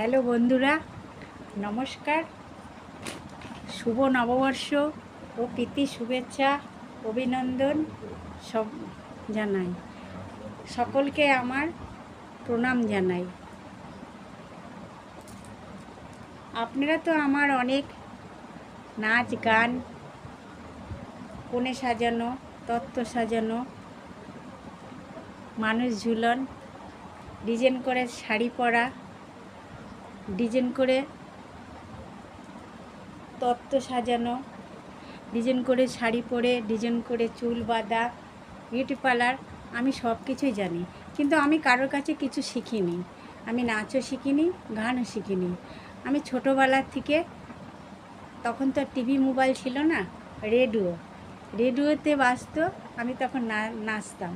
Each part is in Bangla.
হ্যালো বন্ধুরা, নমস্কার। শুভ নববর্ষ ও প্রীতি শুভেচ্ছা অভিনন্দন সব জানাই। সকলকে আমার প্রণাম জানাই। আপনারা তো আমার অনেক নাচ গান, কোণে সাজানো, তত্ত্ব সাজানো, মানুষ ঝুলন, ডিজাইন করে শাড়ি পরা, ডিজাইন করে তত্ত্ব সাজানো, ডিজাইন করে শাড়ি পরে, ডিজাইন করে চুল বাঁধা, বিউটি পার্লার, আমি সব কিছুই জানি। কিন্তু আমি কারোর কাছে কিছু শিখিনি। আমি নাচও শিখিনি, গানও শিখিনি। আমি ছোটোবেলার থেকে, তখন তো টিভি মোবাইল ছিল না, রেডিওতে বাজতো, আমি তখন নাচতাম।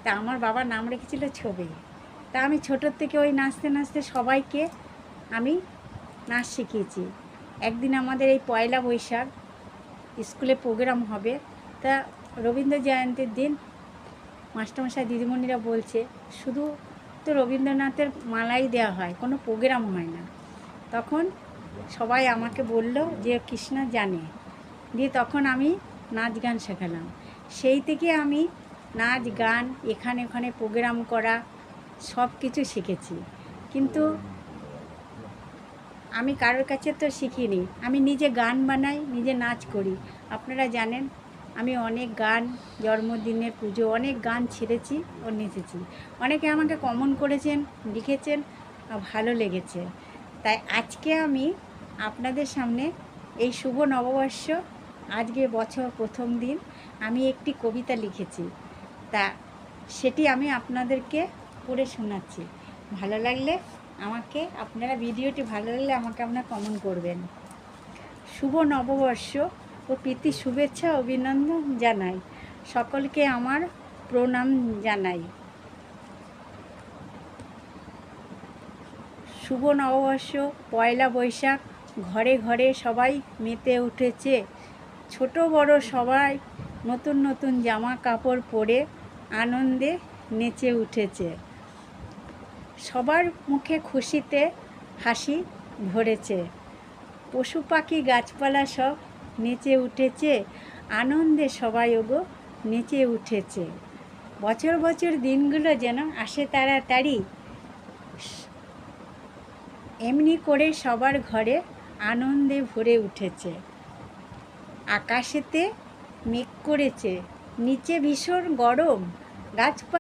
তা আমার বাবা নাম রেখেছিল ছবি। তা আমি ছোটোর থেকে ওই নাচতে নাচতে সবাইকে আমি নাচ শিখিয়েছি। একদিন আমাদের এই পয়লা বৈশাখ স্কুলে প্রোগ্রাম হবে, তা রবীন্দ্র জয়ন্তীর দিন মাস্টারমশাই দিদিমণিরা বলছে শুধু তো রবীন্দ্রনাথের মালাই দেওয়া হয়, কোনো প্রোগ্রাম হয় না। তখন সবাই আমাকে বলল যে কৃষ্ণা জানে, দিয়ে তখন আমি নাচ গান শেখালাম। সেই থেকে আমি নাচ গান, এখানে ওখানে প্রোগ্রাম করা, সব কিছু শিখেছি। কিন্তু আমি কারোর কাছে তো শিখিনি। আমি নিজে গান বানাই, নিজে নাচ করি। আপনারা জানেন আমি অনেক গান, জন্মদিনের পুজো, অনেক গান ছেড়েছি ও নেচেছি। অনেকে আমাকে কমেন্ট করেছেন, লিখেছেন, ভালো লেগেছে। তাই আজকে আমি আপনাদের সামনে এই শুভ নববর্ষ, আজকে বছর প্রথম দিন, আমি একটি কবিতা লিখেছি। তা সেটি আমি আপনাদেরকে পড়ে শোনাচ্ছি। ভালো লাগলে আমাকে, আপনারা ভিডিওটি ভালো লাগলে আমাকে আপনারা কমেন্ট করবেন। শুভ নববর্ষ ও প্রীতি শুভেচ্ছা অভিনন্দন জানাই, সকলকে আমার প্রণাম জানাই। শুভ নববর্ষ, পয়লা বৈশাখ, ঘরে ঘরে সবাই মেতে উঠেছে। ছোট বড় সবাই নতুন নতুন জামা কাপড় পরে আনন্দে নেচে উঠেছে। সবার মুখে খুশিতে হাসি ভরেছে। পশু পাখি গাছপালা সব নেচে উঠেছে, আনন্দে সবাই ওগো নেচে উঠেছে। বছর বছর দিনগুলো যেন আসে তাড়াতাড়ি, এমনি করে সবার ঘরে আনন্দে ভরে উঠেছে। আকাশেতে মেঘ করেছে, নিচে ভীষণ গরম, গাছপালা